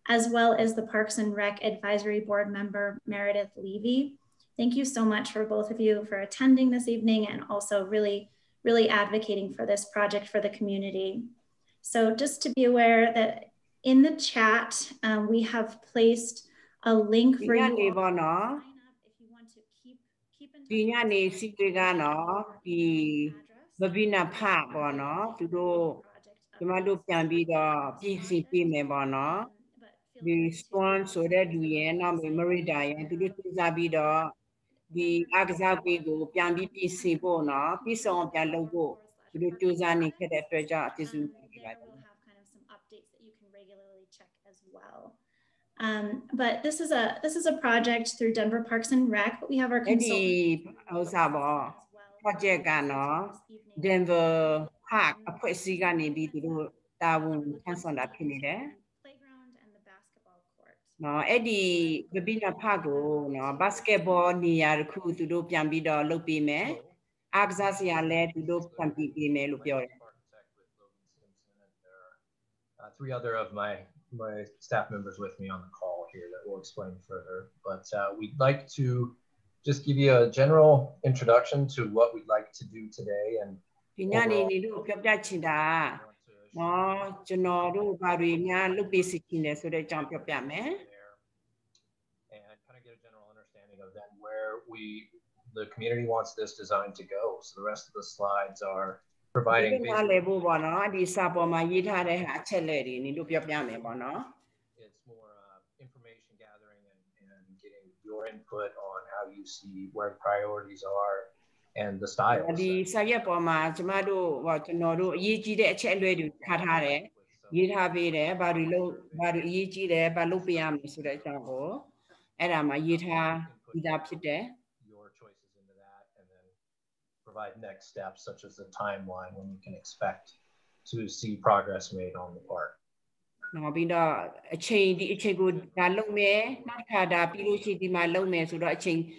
as well as the Parks and Rec Advisory Board member, Meredith Levy. Thank you so much for both of you for attending this evening and also really advocating for this project for the community. So just to be aware that in the chat, we have placed a link for you all to sign up if you want to keep in touch with Verbena Park bono, tudo jumado piambido PCP me bono. The sponsor that we na memory die tudo tuzabido the agzabi go piambi PC bono, piso on pian logo tudo tuzani kete treasure tizu. There we'll have kind of some updates that you can regularly check as well. But this is a project through Denver Parks and Rec, but we have our consultant project Denver Parkအဖွဲ့အစည်းကနေပြီးသူတို့တာဝန်ထမ်းဆောင်တာဖြစ်နေတယ် playground and the basketball court နော်အဲ့ဒီ Verbena Park ကိုနော် basketball နေရာတစ်ခုသူတို့ပြန်ပြီးတော့လုပ်ပေးမယ်အားကစားစရာလည်းသူတို့ပြန်ပြီးပေးမယ်လို့ပြောတယ် Three other of my staff members with me on the call here that will explain further, but we'd like to just give you a general introduction to what we'd like to do today and ဒီညနေနေလို့ပြောပြချင်တာနော်ကျွန်တော်တို့ဘာတွေများလုပ်ပေးစီချင်လဲဆိုတဲ့အကြောင်းပြောပြမယ် and kind of get a general understanding of then where the community wants this design to go. So the rest of the slides are providing it's more information gathering and getting your input on how you see where priorities are and the styles. Provide next steps such as a timeline when you can expect to see progress made on the park. Now, be the a chain, the Ichigo, Dalome, not had a Piluchi, the Malome, so that chain,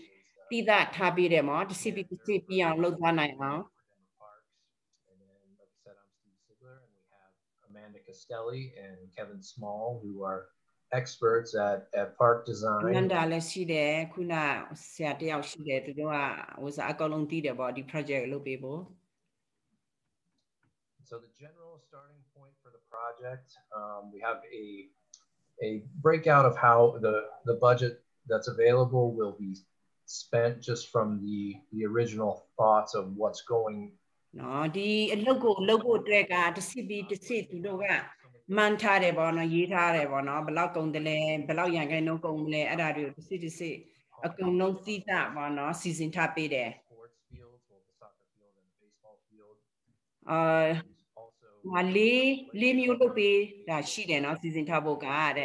be that happy them out, the CPC on load one night now. And then, like I said, I'm Steve Sigler, and we have Amanda Castelli and Kevin Small, who are experts at park design. Was a long about the project, little people. So the general starting point for the project, we have a breakout of how the budget that's available will be spent just from the original thoughts of what's going. No, the logo track to see to do that. Mantare bono, yitare bono, block on the land, below young and no comle, adaru, the city, a no theta bono, season tapi there. Sports fields, both the soccer field and the baseball field. Leave you to be that she did not season tabo guard.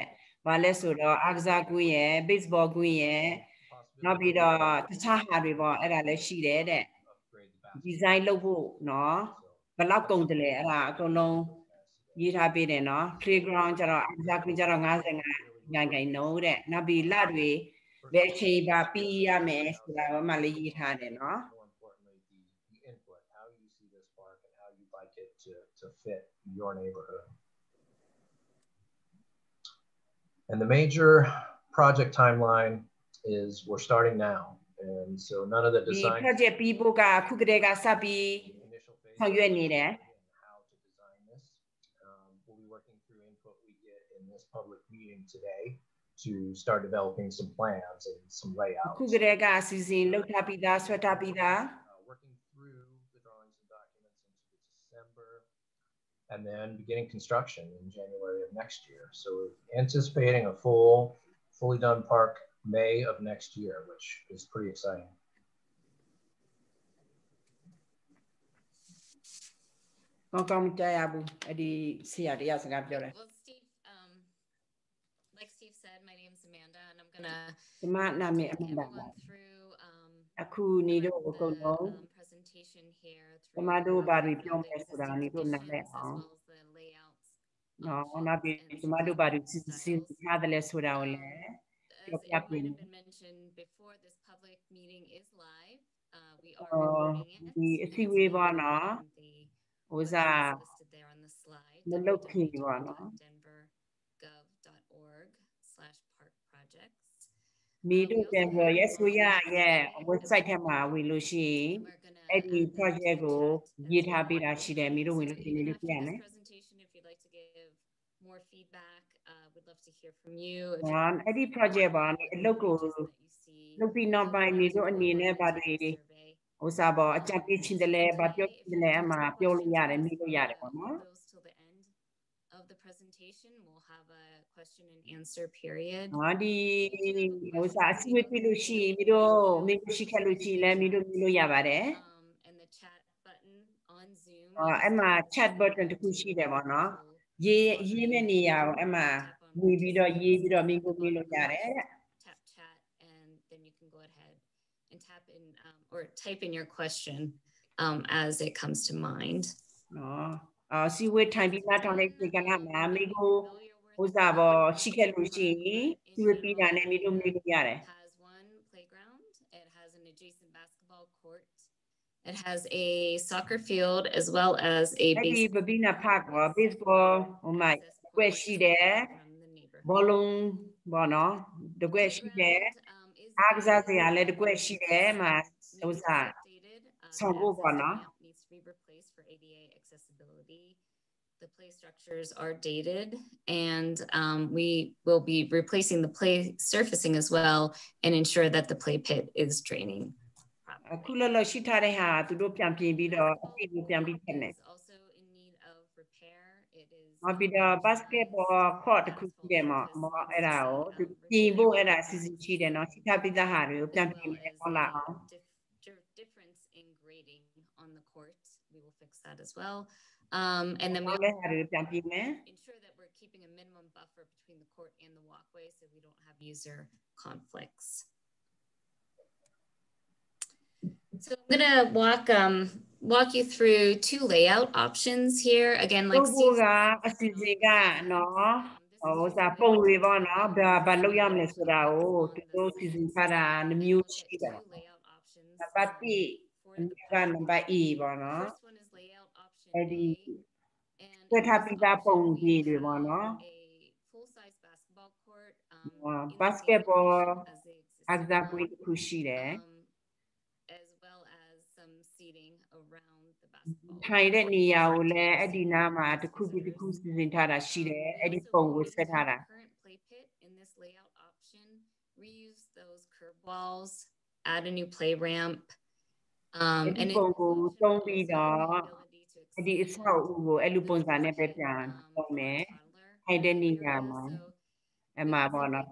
Valesoda, Axa Guye, baseball Guye, not be the Taha River, Ada she did. Design logo, no, block on the land, I don't know. Yita bid no playground exactly young I know that Nabi Ladwi, Vechi Bapia mess, Malay had no. More importantly, the input, how you see this park and how you'd like it to fit your neighborhood. And the major project timeline is we're starting now. And so none of the design. The project people got Kukadega Sabi, how you need it. Public meeting today to start developing some plans and some layouts. Working through the drawings and documents into December, and then beginning construction in January of next year. So anticipating a fully done park May of next year, which is pretty exciting. Like Steve said, my name is Amanda, and I'm gonna take everyone through the presentation here through the as well as the layouts. As might have been mentioned before, this public meeting is live. We are recording it. The listed there on the slide. denver.gov.org. Park projects. မီတို့ပြန်ပြောရဲဆိုရရဲ့ website ထဲမှာဝင်လို့ရှိရင်အဲ့ဒီ project ကိုရေးထားပေးတာရှိတယ်မီတို့ဝင်လို့ရှိရင်လေးပြရမယ် More feedback, would love to hear from you. အဲ့ဒီ project ပါအလုပ်ကိုလုပ်ပြီးနောက်ပိုင်းမီတို့အနေနဲ့ဗာတွေဟိုစားပေါ်အကြံပေးခြင်းတလဲဗာပြောခြင်းတလဲအမှပြောလို့ရတယ်မိလို့ရတယ်ပေါ့နော် Of the presentation, we'll have a question and answer period. ဒီဟိုစားအစီအဝေးပြလို့ရှိရင်မီတို့မိလို့ရှိခဲ့လို့ရှိရင်လည်းမီတို့မိလို့ရပါတယ် And the chat button on Zoom. အဲ့မှာ chat button တခုရှိတယ်ပေါ့နော်ရေးမဲ့နေရာကိုအဲ့မှာဝင်ပြီးတော့ရေးပြီးတော့မိကိုမိလို့ရတယ် Tap chat and then you can go ahead and tap in or type in your question as it comes to mind. စီဝေးထိုင်ပြီးသားထောင်းတဲ့ဒီကနေ့မှာမိကိုဟိုစားပေါ်ရှိခဲ့လို့ရှိရင်စီဝေးပြီးတာနဲ့မိတို့မိလို့ရတယ် Has one playground. It has an adjacent basketball court. It has a soccer field as well as a Verbena Park baseball ဟိုမှာကွက်ရှိတယ်ဘောလုံးဘောနော်တကွက်ရှိတယ်အားကစားစရာလည်းတကွက်ရှိတယ်မှာဟိုစားဆောင်ဖို့ပေါ့နော် needs to be replaced for ADA accessibility. The play structures are dated and we will be replacing the play surfacing as well and ensure that the play pit is draining. အခုလောလောရှိထားတဲ့ဟာသူတို့ပြန်ပြင်ပြီးတော့အပြည့်ကိုပြန်ပြီးပြင်တယ် Also in need of repair. It is ပြီးတော့ basketball court တခုရှိတယ်မှာအဲ့ဒါကိုသူပြင်ဖို့အဲ့ဒါအစီအစဉ်ရှိတယ်နော်ရှိထားပြီးသားဟာတွေကိုပြန်ပြင်မယ်ဟုတ်လားအောင် difference in grading on the court. We will fix that as well. And then we ensure that we're keeping a minimum buffer between the court and the walkway so we don't have user conflicts. So I'm gonna walk you through two layout options here. Again, like Steve, အစီအစဉ်ကနော်ဟိုစားပုံတွေပေါ့နော်ဘာလုပ်ရမလဲဆိုတာကိုသူတို့စီစဉ်ထားတာမျိုးရှိတယ်နံပါတ်1ကနံပါတ် E ပေါ့နော်အဲ့ဒီတွေ့ထားပြီးသားပုံကြီးတွေပေါ့နော် basketball အားကစားကွင်းတစ်ခုရှိတယ် as well as some seating around the basketball. ထိုင်တဲ့နေရာကိုလည်းအဲ့ဒီနားမှာတစ်ခုပြီးတစ်ခုစီစဉ်ထားတာရှိတယ်အဲ့ဒီပုံကိုဆက်ထားတာ Current play pit in this layout option, reuse those curb walls, add a new play ramp. And ပုံကိုသုံးပြီးတော့အဲ့ဒီအဆောက်အဦကိုအဲ့လိုပုံစံနဲ့ပဲပြန်ပုံမယ်ထိုင်တဲ့နေရာမှာအမှာပေါ့နော်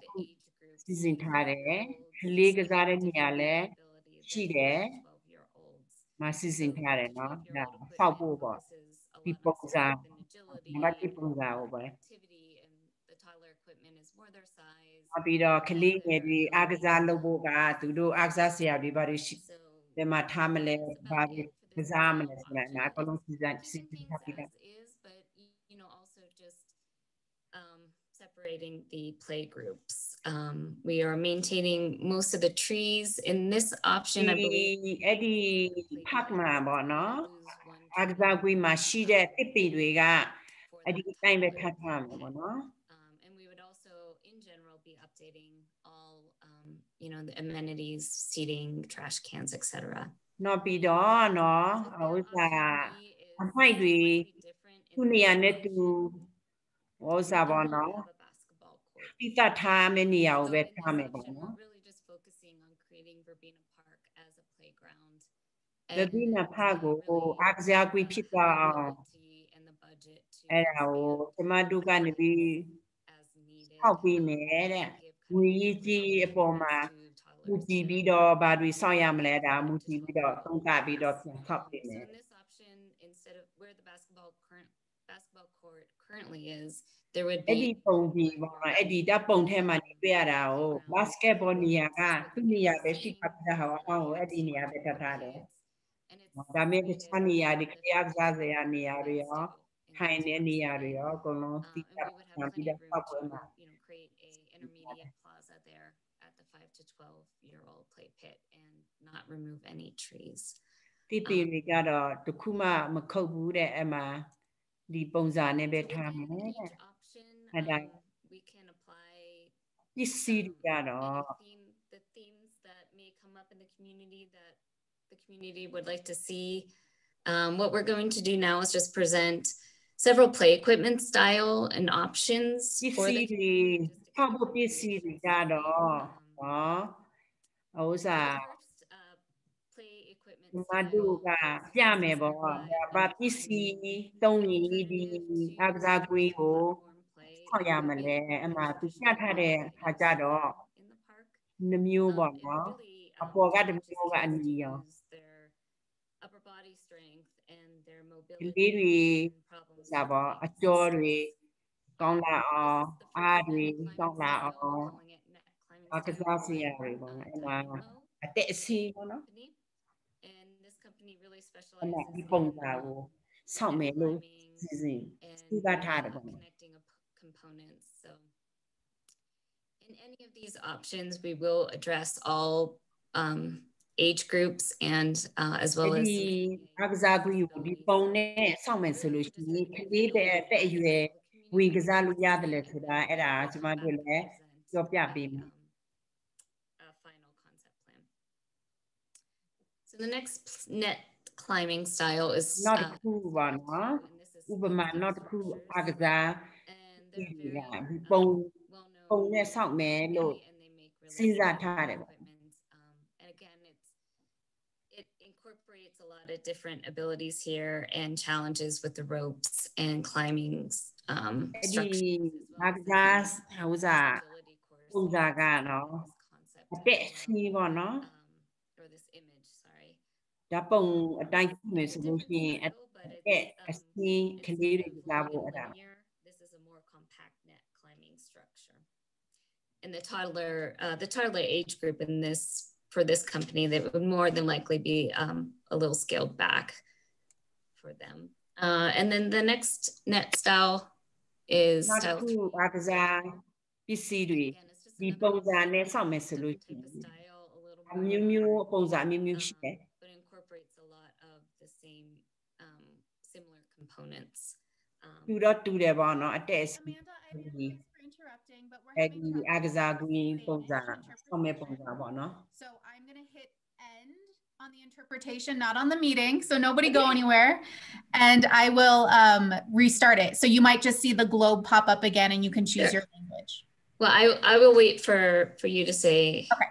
စီစဉ်ထားတယ်ကလေးကစားတဲ့နေရာလည်းရှိတယ်မစီစဉ်ထားတယ်နော်ဒါဆောက်ဖို့ပေါ့ဒီပုံစံမတိပုံစံကိုပဲပြီးတော့ကလေးငယ်တွေအားကစားလုပ်ဖို့ကသူတို့အားကစားဆရာတွေဘာတွေရှိဘယ်မှာထားမလဲဘာတွေကစားမလဲဆိုတာအကုန်လုံးစီစဉ်ထားပြီးသား but you know also just separating the play groups. We are maintaining most of the trees in this option. I believe Eddie Park ma bono. Agzagwi ma shide pipi dwiga. Eddie time be thata bono. And we would also, in general, be updating all, you know, the amenities, seating, trash cans, etc. No bido no. Osa. Amai dwi. Tunia netu. Osa bono. Pita time ni au be time bono. Really just focusing on creating Verbena Park as a playground. Verbena Park ko agzagwi phita And the budget to အဲ့ဒါကိုကျမတို့ကနေပြီးထောက်ပြီးမယ်တဲ့ငွေကြီးအပေါ်မှာမူတည်ပြီးတော့ဘာတွေစောင့်ရမလဲဒါမူတည်ပြီးတော့သုံးသပ်ပြီးတော့ပြန်ထောက်ပြီးမယ် So in this option, instead of where the basketball court currently is, there would အဲ့ဒီ be ပုံပြီးပေါ့အဲ့ဒီတပ်ပုံထဲမှာတွေ့ရတာကို basketball နေရာကသူ့နေရာပဲရှိတာပြတာဟောင်းကိုအဲ့ဒီနေရာပဲထားထားတယ်ဒါမဲ့တခြားနေရာတွေခရကစားစရာနေရာတွေရောထိုင်တဲ့နေရာတွေရောအကုန်လုံးသိတာပြန်ပြီးတော့ပောက်ပွဲမှာ create a intermediate plaza there at the 5 to 12-year-old play pit and not remove any trees. တိတိတွေကတော့တခုမှမခုတ်ဘူးတဲ့အမှဒီပုံစံနဲ့ပဲထားမယ်တဲ့ Option,အဲ့ဒါ we can apply the themes that may come up in the community that the community would like to see. What we're going to do now is just present several play equipment style and options for the community. Play equipment upper body strength and their mobility problems. And this company really specializes in connecting components. So in any of these options, we will address all age groups and as well as final concept plan. So the next net climbing style is not and again, it incorporates a lot of different abilities here and challenges with the ropes and climbing structures or this image, sorry. This is a more compact net climbing structure. And the toddler age group in this for this company, that would more than likely be a little scaled back for them. And then the next net style is style. But incorporates a lot of the same similar components. Amanda, I apologize for interrupting, but we're having so I'm going to hit end on the interpretation, not on the meeting, so nobody go anywhere, and I will restart it. So you might just see the globe pop up again and you can choose your language. Well, I will wait for you to say. Okay.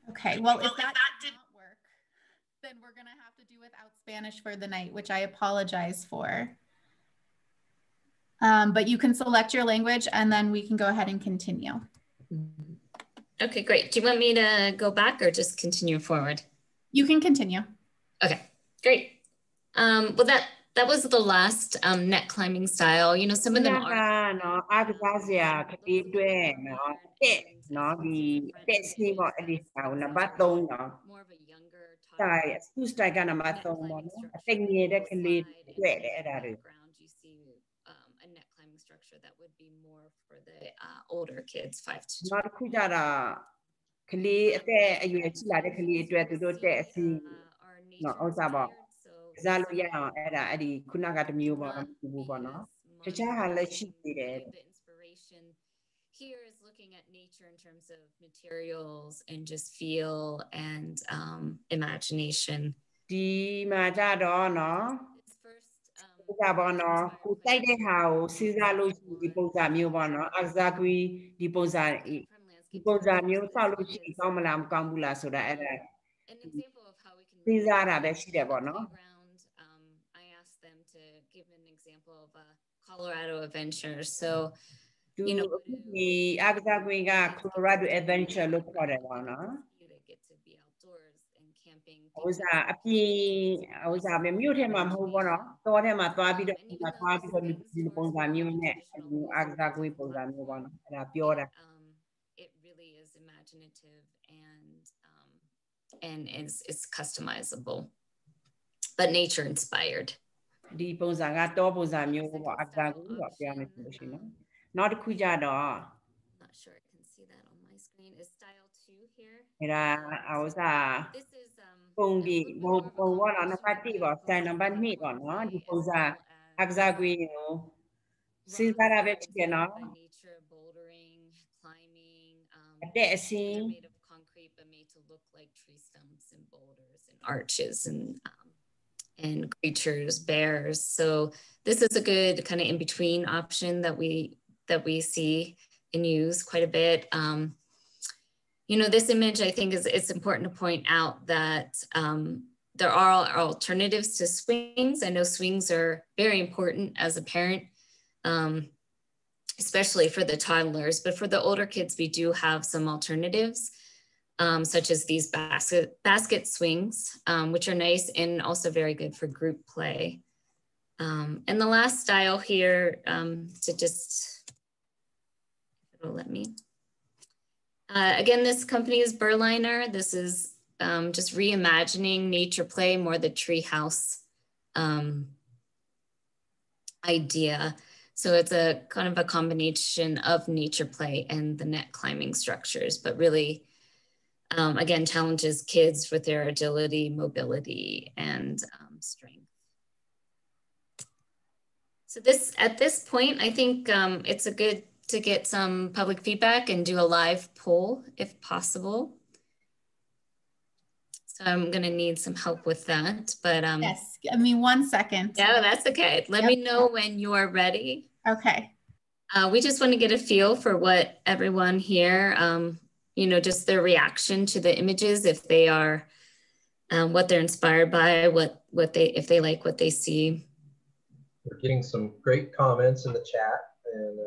Okay, well, if that did not work, then we're going to have to do without Spanish for the night, which I apologize for. But you can select your language and then we can go ahead and continue. Okay, great. Do you want me to go back or just continue forward? You can continue. Okay, great. Well, that was the last net climbing style. You know, some of them are more of a younger toddler. You see a net climbing structure that would be more for the older kids, 5 to 12. Here is looking at nature in terms of materials and just feel and imagination. An example of how we can playground. I asked them to give an example of a Colorado adventure. So you know, Colorado adventure look for it, they get to be outdoors and camping. I was having mute him. I'm over. Thought him. I thought I'd be it really is imaginative and is customizable, but nature inspired. ဒီပုံစံကတော့ပုံစံမျိုးပေါ့အကကူပေါ့ပြောမယ်ဆိုလို့ရှိရင်နော်နောက်တစ်ခုကြတော့ not sure I can see that on my screen is style 2 here အဲ့ဒါဥစား this is ပုံဒီပုံပေါ့နော်နံပါတ်1ပေါ့ style နံပါတ်2ပေါ့နော်ဒီပုံစံအကစားကွင်းကိုစဉ်းစားရပဲဖြစ်တယ်နော် nature bouldering climbing အတက်အဆင်း made of concrete but made to look like tree stumps and boulders and arches and creatures, bears. So this is a good kind of in between option that we see and use quite a bit. You know, this image, I think it's important to point out that there are alternatives to swings. I know swings are very important as a parent, especially for the toddlers, but for the older kids, we do have some alternatives. Such as these basket swings, which are nice and also very good for group play. And the last style here, to just, it'll let me. Again, this company is Berliner. This is just reimagining nature play, more the treehouse idea. So it's a kind of a combination of nature play and the net climbing structures, but really, again, challenges kids with their agility, mobility, and strength. So at this point, I think it's a good to get some public feedback and do a live poll if possible. So I'm gonna need some help with that, but yes, give me 1 second. Yeah, that's okay. Let me know when you are ready. Okay. We just want to get a feel for what everyone here, you know, just their reaction to the images, if they are, what they're inspired by, if they like what they see. We're getting some great comments in the chat, and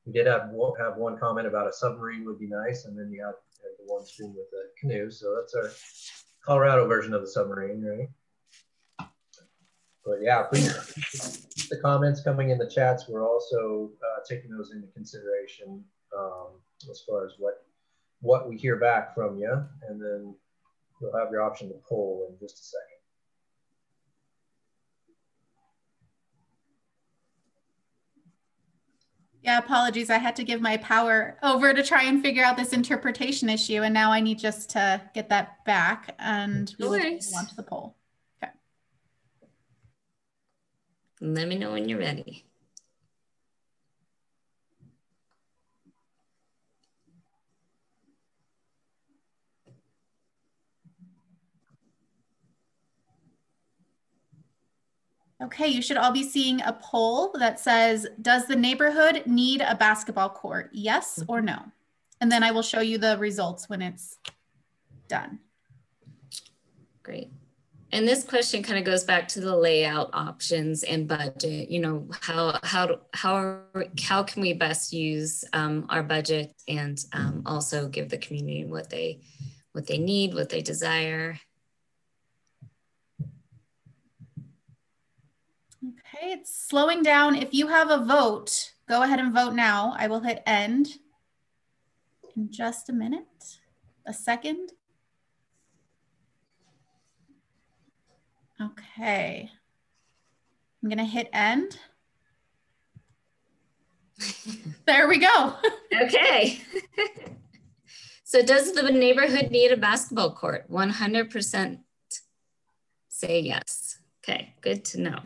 we did have one comment about a submarine would be nice, and then you have the one screen with the canoe. So that's our Colorado version of the submarine, right? But yeah, please keep the comments coming in the chats. We're also taking those into consideration as far as what we hear back from you, and then you'll have your option to poll in just a second. Yeah, apologies. I had to give my power over to try and figure out this interpretation issue, and now I need just to get that back, and we will move on to the poll. Okay. Let me know when you're ready. Okay, you should all be seeing a poll that says, does the neighborhood need a basketball court? Yes or no? And then I will show you the results when it's done. Great. And this question kind of goes back to the layout options and budget. You know, how can we best use our budget and also give the community what they need, what they desire. Okay, it's slowing down. If you have a vote, go ahead and vote now. I will hit end in just a minute, a second. Okay, I'm gonna hit end. There we go. Okay. So does the neighborhood need a basketball court? 100% say yes. Okay, good to know.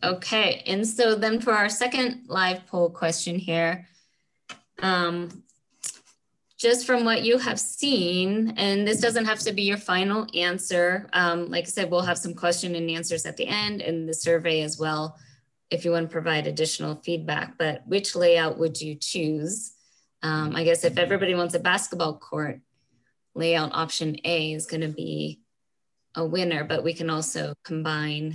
Okay, and so then for our second live poll question here, just from what you have seen, and this doesn't have to be your final answer. Like I said, we'll have some question and answers at the end and the survey as well, if you want to provide additional feedback, but which layout would you choose? I guess if everybody wants a basketball court, layout option A is going to be a winner, but we can also combine.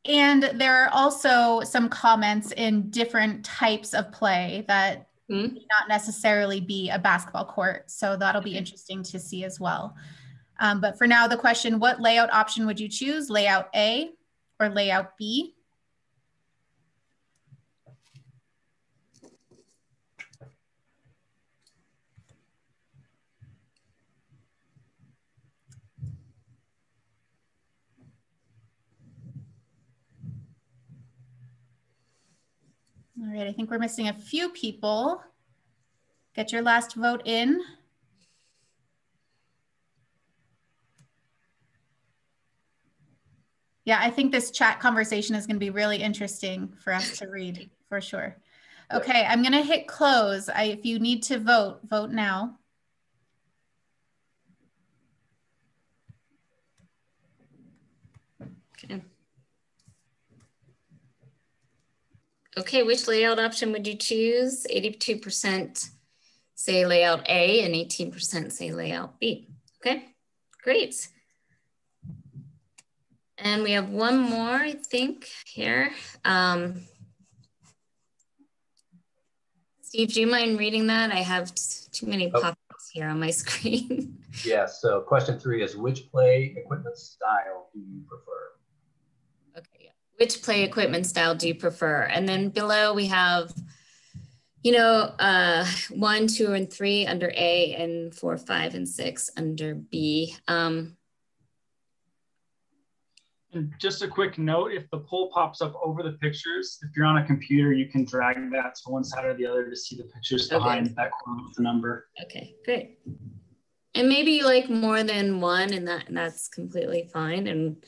And there are also some comments in different types of play that may not necessarily be a basketball court. So that'll be interesting to see as well. But for now, the question, what layout option would you choose? Layout A or layout B? right, I think we're missing a few people. Get your last vote in. Yeah, I think this chat conversation is going to be really interesting for us to read, for sure. Okay, I'm going to hit close. If you need to vote, vote now. Okay. Okay, which layout option would you choose? 82% say layout A and 18% say layout B. Okay, great. And we have one more, I think, here. Steve, do you mind reading that? I have too many pop-ups here on my screen. Yeah, so question 3 is, which play equipment style do you prefer? Okay, yeah. Which play equipment style do you prefer? And then below we have, you know, 1, 2, and 3 under A, and 4, 5, and 6 under B. And just a quick note, if the poll pops up over the pictures, if you're on a computer, you can drag that to one side or the other to see the pictures behind that corner with the number. Okay, great. And maybe you like more than one, and that's completely fine. And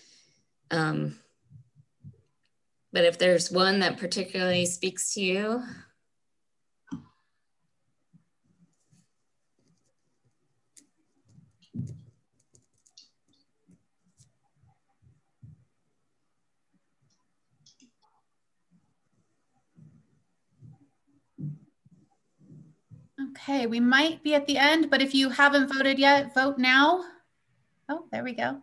but if there's one that particularly speaks to you. Okay, we might be at the end, but if you haven't voted yet, vote now. Oh, there we go.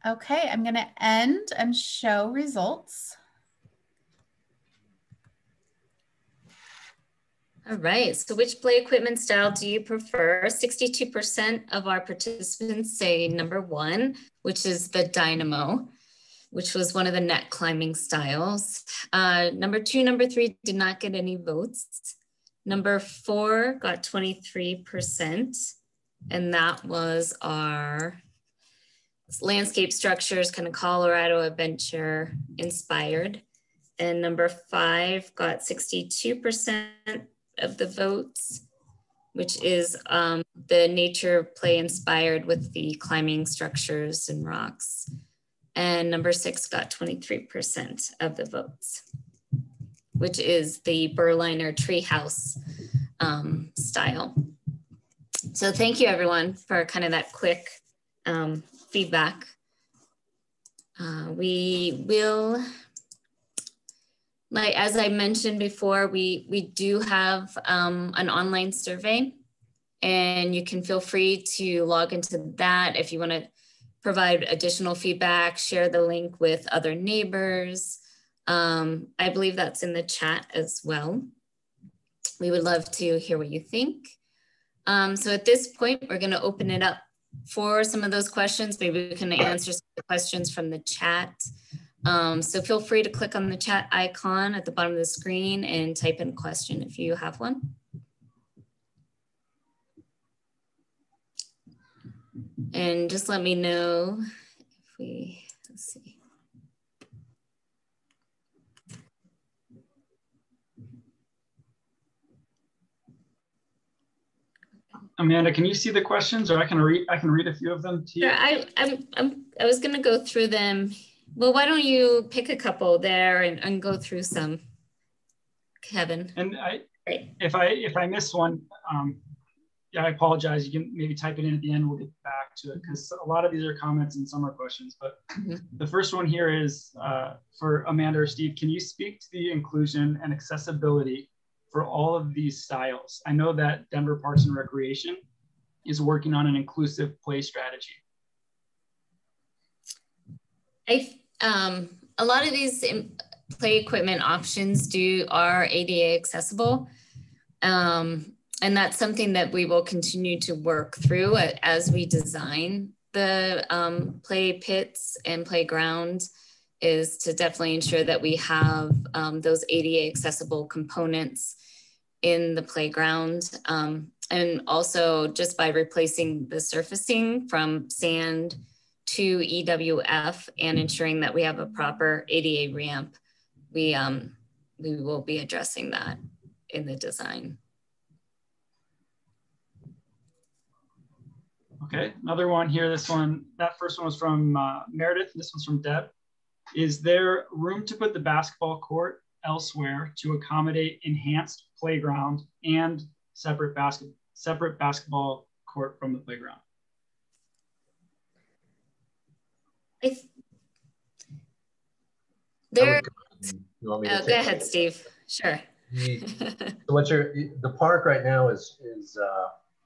Okay, I'm going to end and show results. All right, so which play equipment style do you prefer? 62% of our participants say number 1, which is the dynamo, which was one of the net climbing styles. Number 2, number 3 did not get any votes. Number 4 got 23%, and that was our landscape structures, kind of Colorado adventure inspired. And number 5 got 62% of the votes, which is the nature play inspired with the climbing structures and rocks. And number 6 got 23% of the votes, which is the Berliner treehouse style. So thank you everyone for kind of that quick feedback. We will, like, as I mentioned before, we do have an online survey, and you can feel free to log into that if you want to provide additional feedback, share the link with other neighbors. I believe that's in the chat as well. We would love to hear what you think. So at this point, we're going to open it up for some of those questions. Maybe we can answer some of the questions from the chat. So feel free to click on the chat icon at the bottom of the screen and type in a question if you have one. And just let me know if we, let's see. Amanda, can you see the questions, or I can read a few of them to you? Sure, I was gonna go through them. Well, why don't you pick a couple there and go through some, Kevin? And if I miss one, yeah, I apologize. You can maybe type it in at the end. We'll get back to it because a lot of these are comments and some are questions. But the first one here is for Amanda or Steve. Can you speak to the inclusion and accessibility for all of these styles? I know that Denver Parks and Recreation is working on an inclusive play strategy. A lot of these play equipment options are ADA accessible. And that's something that we will continue to work through as we design the play pits and playground, is to definitely ensure that we have those ADA accessible components in the playground. And also just by replacing the surfacing from sand to EWF and ensuring that we have a proper ADA ramp, we we will be addressing that in the design. Okay, another one here. This one, that first one was from Meredith. This one's from Deb. Is there room to put the basketball court elsewhere to accommodate enhanced playground and separate basketball court from the playground? Go ahead, Steve. Sure. So the park right now is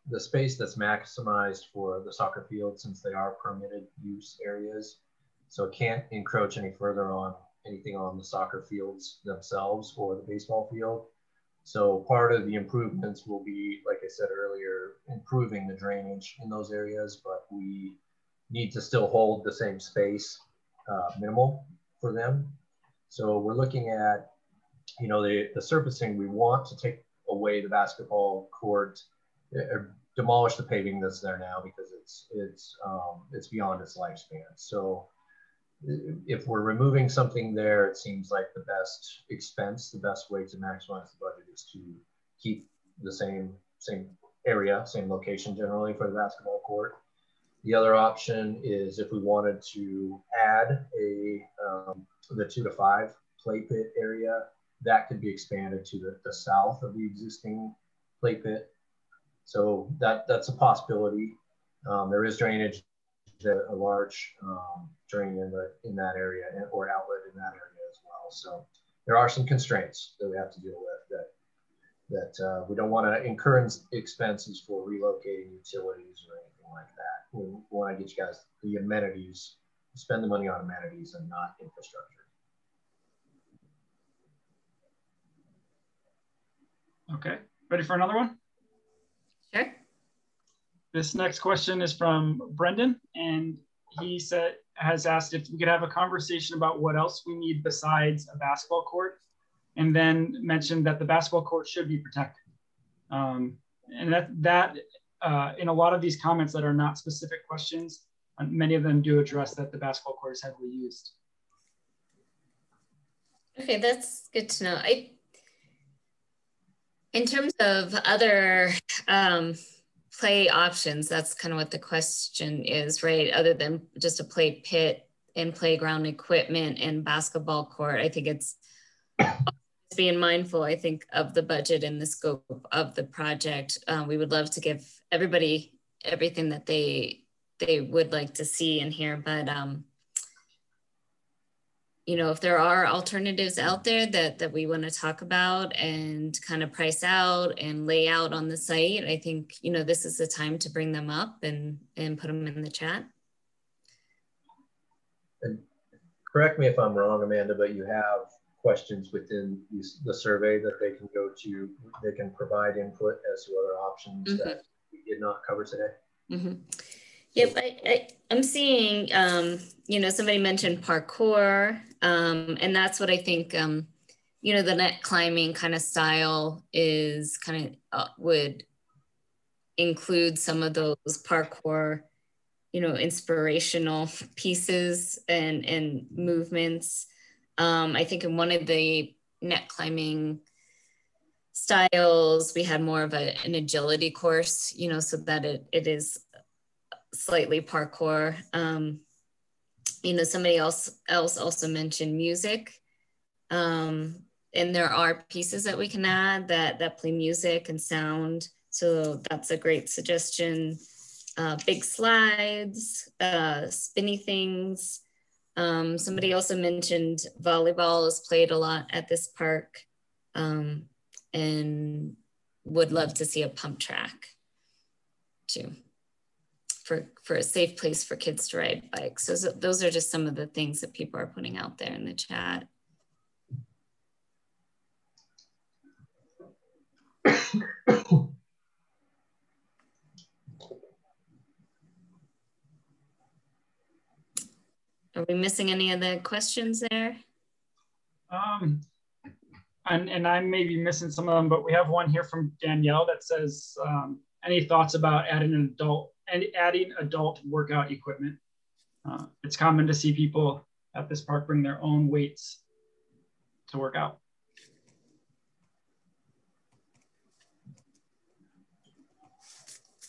the space that's maximized for the soccer field, since they are permitted use areas. So it can't encroach any further on anything on the soccer fields themselves or the baseball field. So part of the improvements will be, like I said earlier, improving the drainage in those areas, but we need to still hold the same space, minimal for them. So we're looking at, you know, the surfacing. We want to take away the basketball court, or demolish the paving that's there now, because it's beyond its lifespan. So if we're removing something there, it seems like the best expense, the best way to maximize the budget is to keep the same area, same location generally for the basketball court. The other option is if we wanted to add the 2 to 5 play pit area, that could be expanded to the south of the existing play pit. So that's a possibility. There is drainage, a large drain in that area, or outlet in that area as well. So there are some constraints that we have to deal with, that we don't want to incur expenses for relocating utilities or anything like that. We want to get you guys the amenities, spend the money on amenities and not infrastructure. Okay, ready for another one? Sure. This next question is from Brendan, and he has asked if we could have a conversation about what else we need besides a basketball court, and then mentioned that the basketball court should be protected. And that in a lot of these comments that are not specific questions, many of them do address that the basketball court is heavily used. Okay, that's good to know. In terms of other play options, that's kind of what the question is, right? Other than just a play pit and playground equipment and basketball court, I think it's being mindful, I think, of the budget and the scope of the project. We would love to give everybody everything that they would like to see and hear, but you know, if there are alternatives out there that we want to talk about and kind of price out and lay out on the site, I think, you know, this is the time to bring them up and put them in the chat. And correct me if I'm wrong, Amanda, but you have questions within the survey that they can go to, they can provide input as to other options that we did not cover today. Yep, I'm seeing, you know, somebody mentioned parkour, and that's what I think, you know, the net climbing kind of style is kind of would include some of those parkour, you know, inspirational pieces and movements. I think in one of the net climbing styles, we had more of an agility course, you know, so that it is slightly parkour. You know, somebody else also mentioned music. And there are pieces that we can add that play music and sound. So that's a great suggestion. Big slides, spinny things. Somebody also mentioned volleyball is played a lot at this park, and would love to see a pump track too, for a safe place for kids to ride bikes. So those are just some of the things that people are putting out there in the chat. Are we missing any of the questions there? And I may be missing some of them, but we have one here from Danielle that says, any thoughts about adding adult workout equipment? It's common to see people at this park bring their own weights to work out.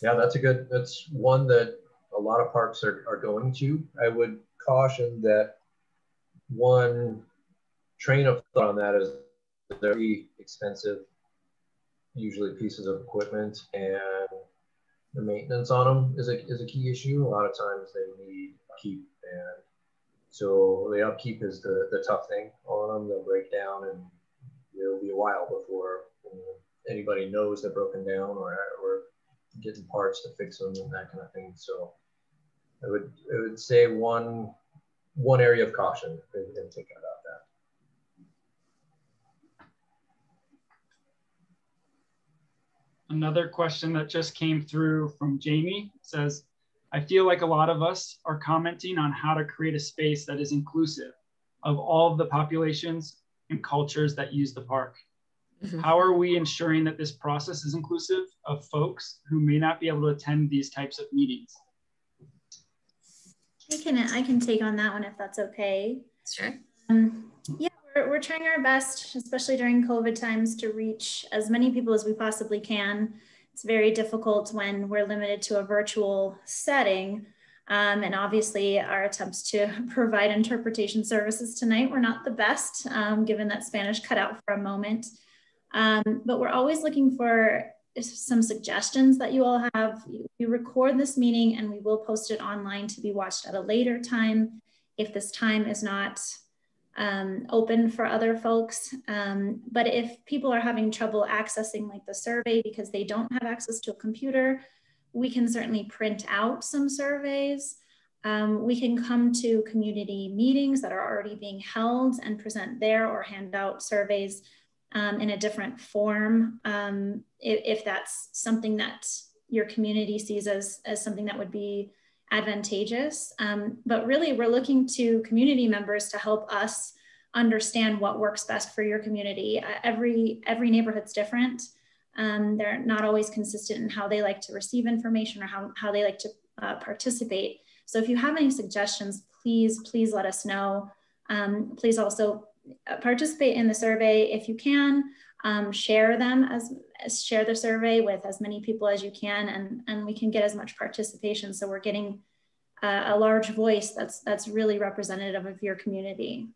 Yeah, that's one that a lot of parks are going to. I would caution that one train of thought on that is they're very expensive, usually pieces of equipment, and the maintenance on them is a key issue. A lot of times they need upkeep, and so the upkeep is the tough thing on them. They'll break down, and it'll be a while before anybody knows they're broken down or getting parts to fix them and that kind of thing. So I would say one area of caution in thinking about that. Another question that just came through from Jamie says, I feel like a lot of us are commenting on how to create a space that is inclusive of all of the populations and cultures that use the park. Mm-hmm. How are we ensuring that this process is inclusive of folks who may not be able to attend these types of meetings? I can take on that one if that's okay. Sure. Yeah, we're trying our best, especially during COVID times, to reach as many people as we possibly can. It's very difficult when we're limited to a virtual setting. And obviously our attempts to provide interpretation services tonight were not the best, given that Spanish cut out for a moment. But we're always looking for some suggestions that you all have. We record this meeting and we will post it online to be watched at a later time if this time is not open for other folks. But if people are having trouble accessing like the survey because they don't have access to a computer, we can certainly print out some surveys. We can come to community meetings that are already being held and present there or hand out surveys in a different form, if that's something that your community sees as something that would be advantageous. But really, we're looking to community members to help us understand what works best for your community. Every neighborhood's different. They're not always consistent in how they like to receive information or how they like to participate. So if you have any suggestions, please let us know. Please also participate in the survey if you can. Share the survey with as many people as you can, and we can get as much participation so we're getting a large voice that's really representative of your community.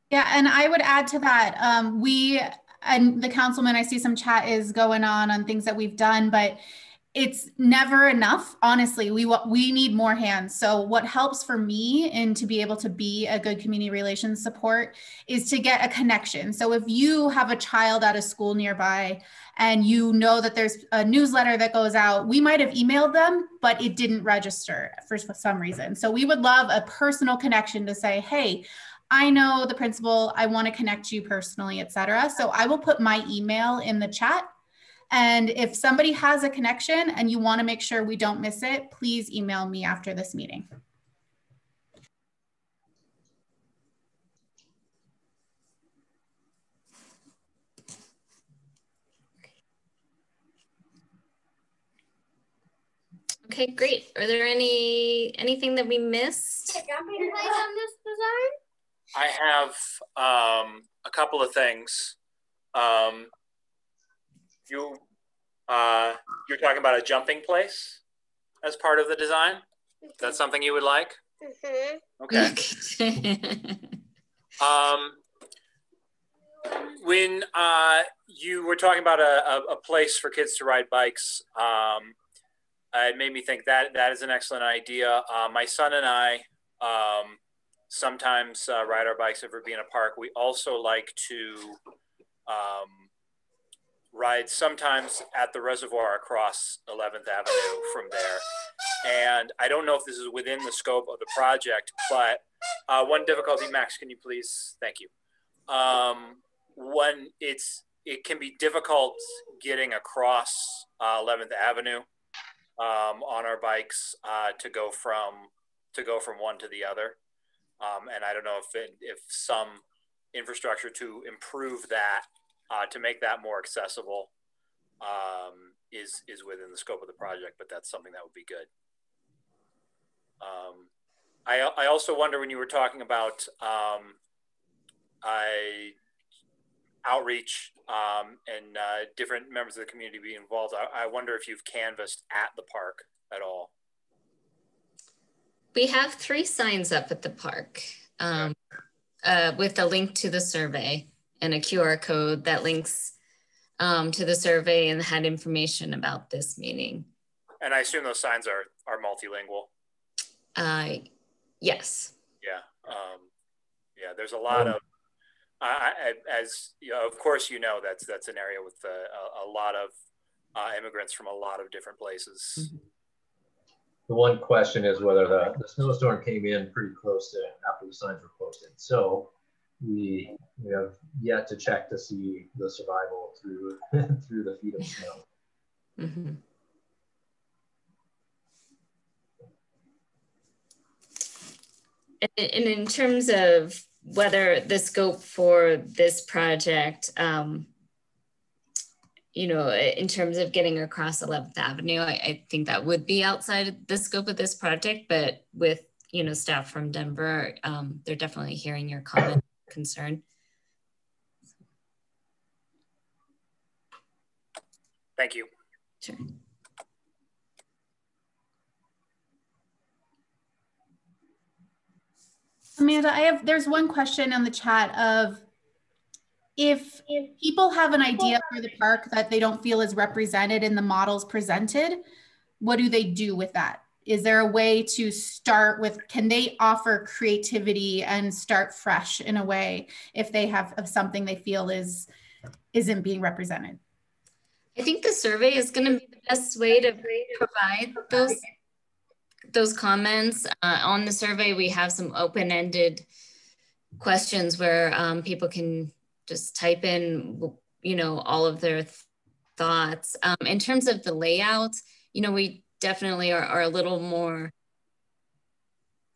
Yeah, and I would add to that, we and the councilman, I see some chat is going on things that we've done, but it's never enough. Honestly, we need more hands. So what helps for me and to be able to be a good community relations support is to get a connection. So if you have a child at a school nearby and you know that there's a newsletter that goes out, we might have emailed them, but it didn't register for some reason. So we would love a personal connection to say, hey, I know the principal, I want to connect you personally, etc. So I will put my email in the chat. And if somebody has a connection and you want to make sure we don't miss it, please email me after this meeting. Okay, great. Are there anything that we missed? Jumping place on this design? I have a couple of things. You're talking about a jumping place as part of the design? Mm-hmm. That's something you would like? Mm-hmm. Okay. When you were talking about a place for kids to ride bikes, it made me think that is an excellent idea. My son and I sometimes ride our bikes at Verbena Park. We also like to ride sometimes at the reservoir across 11th Avenue from there. And I don't know if this is within the scope of the project, but one difficulty, Max, can you please, thank you. It can be difficult getting across 11th Avenue on our bikes to go from one to the other. And I don't know if some infrastructure to improve that, to make that more accessible is within the scope of the project, but that's something that would be good. I also wonder, when you were talking about outreach and different members of the community be involved. I wonder if you've canvassed at the park at all. We have 3 signs up at the park with a link to the survey and a QR code that links to the survey and had information about this meeting. And I assume those signs are multilingual. Yes. Yeah. Yeah. There's a lot of, as you know, of course, you know, that's an area with a lot of immigrants from a lot of different places. Mm-hmm. The one question is whether the snowstorm came in pretty close to after the signs were posted. So we have yet to check to see the survival through through the feet of snow. Mm-hmm. And in terms of whether the scope for this project, you know, in terms of getting across 11th Avenue, I think that would be outside the scope of this project, but with, you know, staff from Denver, they're definitely hearing your comment, concern. Thank you. Sure. Amanda, there's one question on the chat of, if people have an idea for the park that they don't feel is represented in the models presented, what do they do with that? Is there a way to start with, can they offer creativity and start fresh in a way if they have something they feel isn't being represented? I think the survey is going to be the best way to provide those comments. On the survey, we have some open-ended questions where people can just type in, you know, all of their thoughts. In terms of the layout, you know, we definitely are a little more,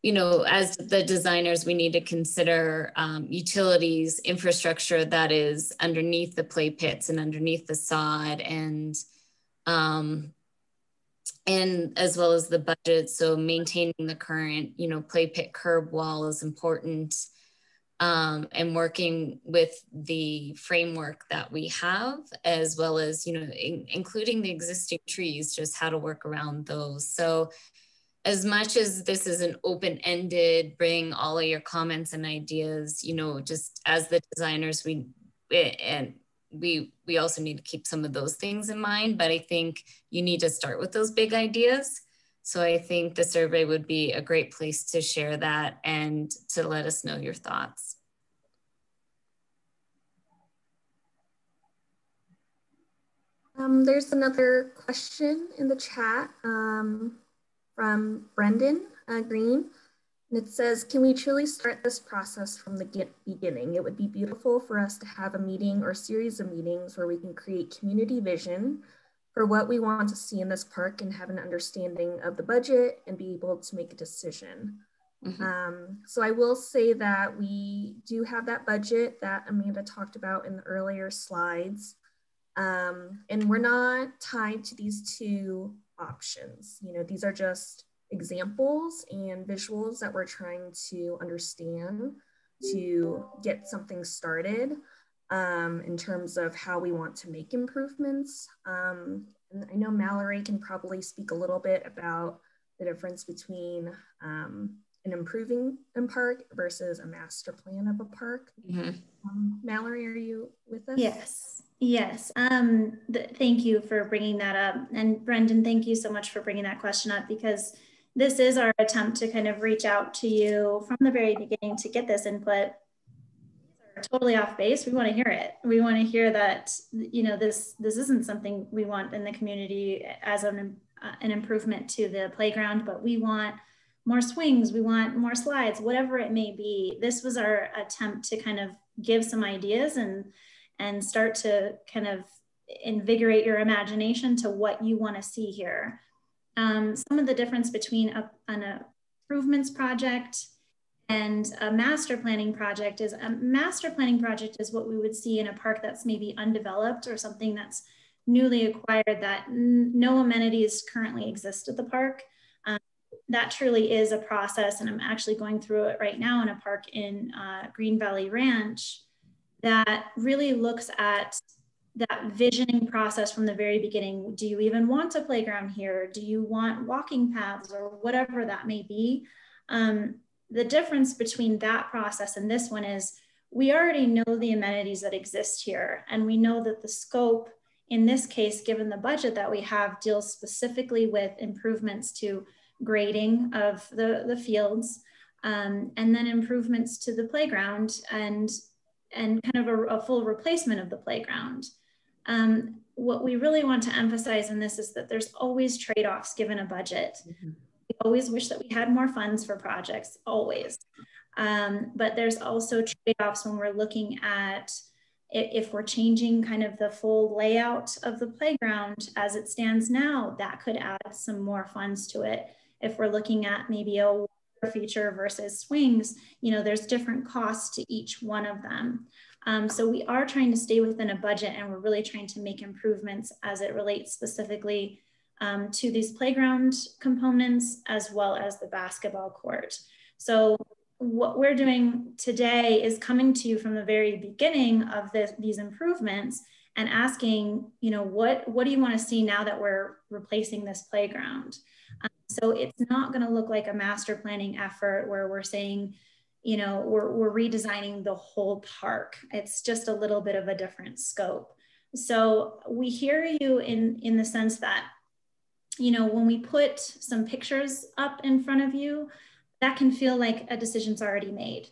you know, as the designers, we need to consider utilities, infrastructure that is underneath the play pits and underneath the sod, and as well as the budget. So maintaining the current, you know, play pit curb wall is important. And working with the framework that we have, as well as, you know, including the existing trees, just how to work around those. So as much as this is an open-ended, bring all of your comments and ideas, you know, just as the designers, we also need to keep some of those things in mind, but I think you need to start with those big ideas. So I think the survey would be a great place to share that and to let us know your thoughts. There's another question in the chat from Brendan Green. And it says, can we truly start this process from the beginning? It would be beautiful for us to have a meeting or series of meetings where we can create community vision for what we want to see in this park and have an understanding of the budget and be able to make a decision. Mm-hmm. So I will say that we do have that budget that Amanda talked about in the earlier slides. And we're not tied to these 2 options. You know, these are just examples and visuals that we're trying to understand to get something started in terms of how we want to make improvements. And I know Mallory can probably speak a little bit about the difference between an improving a park versus a master plan of a park. Mm-hmm. Mallory, are you with us? Yes. Yes. Thank you for bringing that up. And Brendan, thank you so much for bringing that question up, because this is our attempt to kind of reach out to you from the very beginning to get this input. These are totally off base. We want to hear it. We want to hear that, you know, this isn't something we want in the community as an improvement to the playground, but we want more swings, we want more slides, whatever it may be. This was our attempt to kind of give some ideas and start to kind of invigorate your imagination to what you want to see here. Some of the difference between an improvements project and a master planning project is what we would see in a park that's maybe undeveloped or something that's newly acquired that no amenities currently exist at the park. That truly is a process, and I'm actually going through it right now in a park in Green Valley Ranch that really looks at that visioning process from the very beginning. Do you even want a playground here? Do you want walking paths or whatever that may be? The difference between that process and this one is we already know the amenities that exist here, and we know that the scope in this case, given the budget that we have, deals specifically with improvements to grading of the fields, and then improvements to the playground and kind of a full replacement of the playground. What we really want to emphasize in this is that there's always trade-offs given a budget. We always wish that we had more funds for projects, always. But there's also trade-offs when we're looking at if we're changing kind of the full layout of the playground as it stands now, that could add some more funds to it. If we're looking at maybe a water feature versus swings, you know, there's different costs to each one of them. So we are trying to stay within a budget, and we're really trying to make improvements as it relates specifically to these playground components as well as the basketball court. So what we're doing today is coming to you from the very beginning of these improvements and asking, you know, what do you want to see now that we're replacing this playground? So it's not going to look like a master planning effort where we're saying, you know, we're redesigning the whole park. It's just a little bit of a different scope. So we hear you in the sense that, you know, when we put some pictures up in front of you, that can feel like a decision's already made.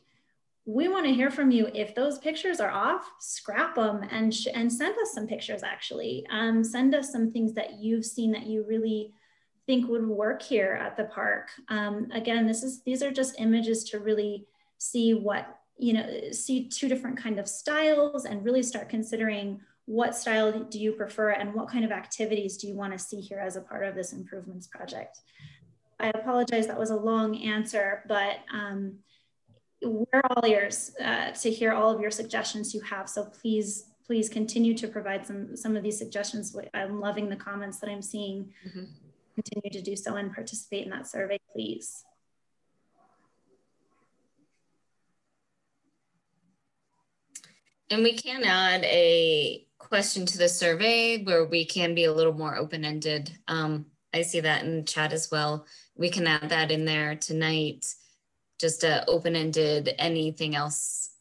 We want to hear from you. If those pictures are off, scrap them and send us some pictures, actually. Send us some things that you've seen that you really think would work here at the park. Again, these are just images to really see what, you know, see two different kind of styles and really start considering what style do you prefer and what kind of activities do you want to see here as a part of this improvements project. I apologize, that was a long answer, but we're all ears to hear all of your suggestions you have. So please continue to provide some of these suggestions. I'm loving the comments that I'm seeing. Continue to do so and participate in that survey, please. And we can add a question to the survey where we can be a little more open-ended. I see that in the chat as well. We can add that in there tonight, just a open-ended, anything else,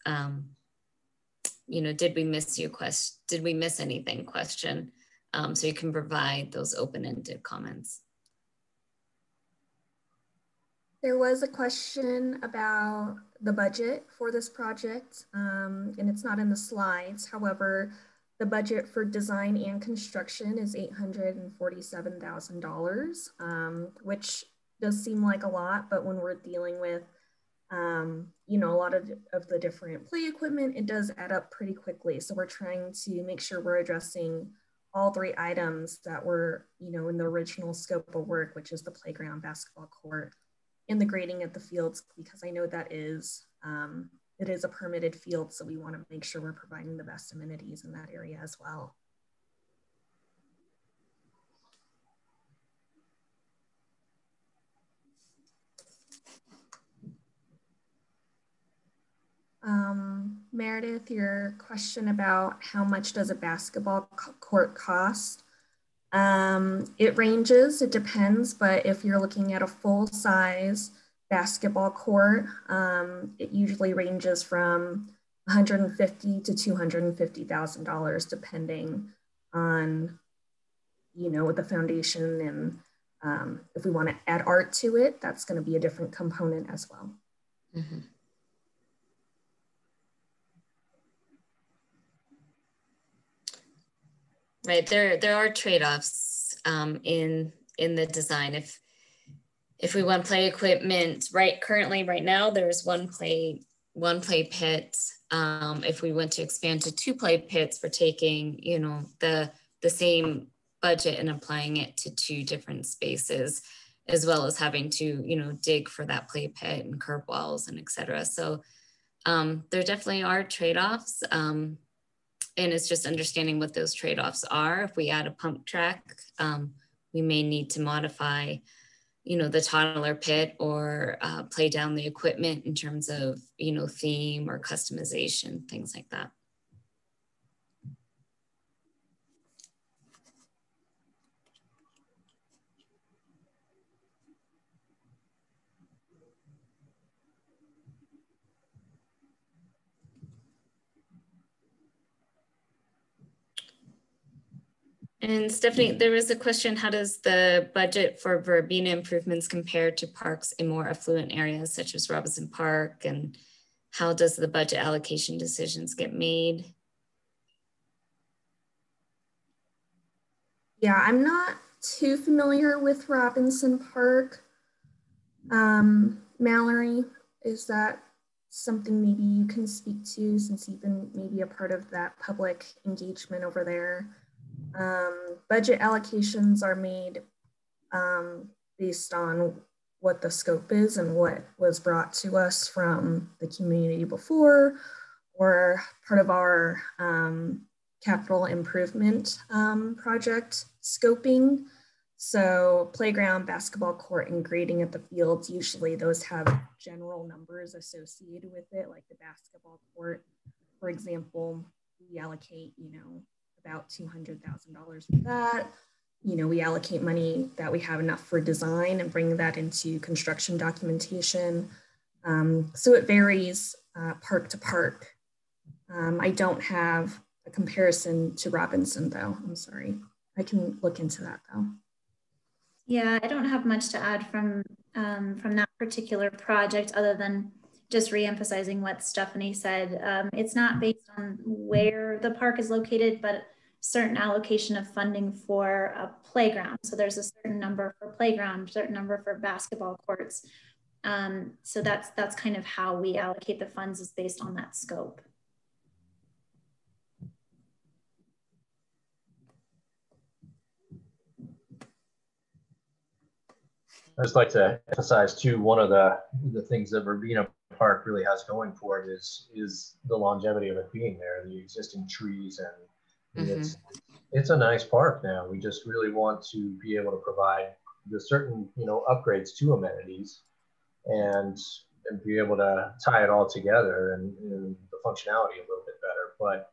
you know, did we miss your question? Did we miss anything question? So you can provide those open-ended comments. There was a question about the budget for this project, and it's not in the slides. However, the budget for design and construction is $847,000, which does seem like a lot, but when we're dealing with, you know, a lot of the different play equipment, it does add up pretty quickly. So we're trying to make sure we're addressing all three items that were, you know, in the original scope of work, which is the playground, basketball court, and the grading of the fields, because I know that is, it is a permitted field. So we want to make sure we're providing the best amenities in that area as well. Meredith, your question about how much does a basketball court cost? It ranges, it depends, but if you're looking at a full-size basketball court, it usually ranges from $150,000 to $250,000, depending on, you know, the foundation, and if we want to add art to it, that's going to be a different component as well. Mm-hmm. Right, there are trade-offs in the design. If we want play equipment, currently right now there's one play pit. If we want to expand to 2 play pits, for taking, you know, the same budget and applying it to 2 different spaces, as well as having to, you know, dig for that play pit and curb walls and etc. So there definitely are trade-offs. And it's just understanding what those trade-offs are. If we add a pump track, we may need to modify, you know, the toddler pit, or play down the equipment in terms of, you know, theme or customization, things like that. And Stephanie, there was a question, how does the budget for Verbena improvements compare to parks in more affluent areas such as Robinson Park? And how does the budget allocation decisions get made? Yeah, I'm not too familiar with Robinson Park. Mallory, is that something maybe you can speak to, since you've been maybe a part of that public engagement over there? Budget allocations are made based on what the scope is and what was brought to us from the community before, or part of our capital improvement project scoping. So playground, basketball court, and grading at the fields, usually those have general numbers associated with it, like the basketball court, for example, we allocate, about $200,000 for that. We allocate money that we have enough for design and bring that into construction documentation. So it varies park to park. I don't have a comparison to Robinson though, I'm sorry. I can look into that though. Yeah, I don't have much to add from that particular project other than just re-emphasizing what Stephanie said. It's not based on where the park is located, but certain allocation of funding for a playground. So there's a certain number for playground, certain number for basketball courts. So that's kind of how we allocate the funds, is based on that scope. I just like to emphasize too, one of the things that Verbena Park really has going for it is the longevity of it being there, the existing trees, and it's a nice park now. We just really want to be able to provide the certain upgrades to amenities and be able to tie it all together and the functionality a little bit better. But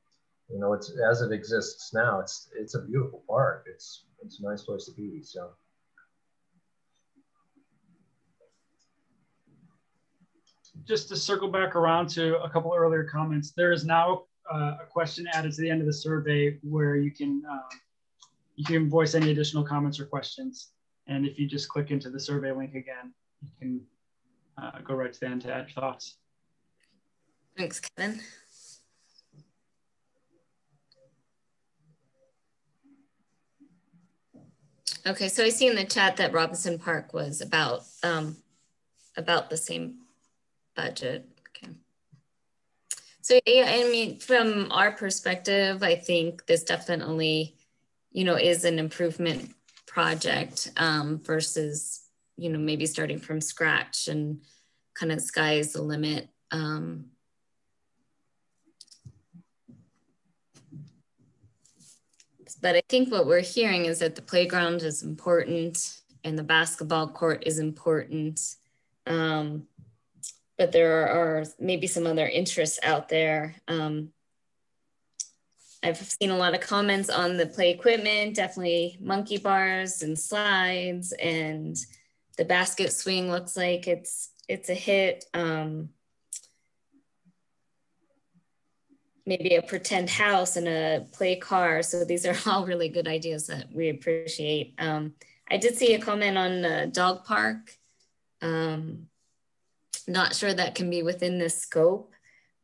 it's as it exists now, it's a beautiful park. It's a nice place to be. So. Just to circle back around to a couple earlier comments, there is now a question added to the end of the survey where you can voice any additional comments or questions. And if you just click into the survey link again, you can go right to the end to add your thoughts. Thanks, Kevin. Okay, so I see in the chat that Robinson Park was about the same budget. Okay. So yeah, I mean, from our perspective, I think this definitely, is an improvement project versus, maybe starting from scratch and kind of sky's the limit. But I think what we're hearing is that the playground is important and the basketball court is important. But there are maybe some other interests out there. I've seen a lot of comments on the play equipment, definitely monkey bars and slides, and the basket swing looks like it's a hit. Maybe a pretend house and a play car. So these are all really good ideas that we appreciate. I did see a comment on the dog park. Not sure that can be within this scope,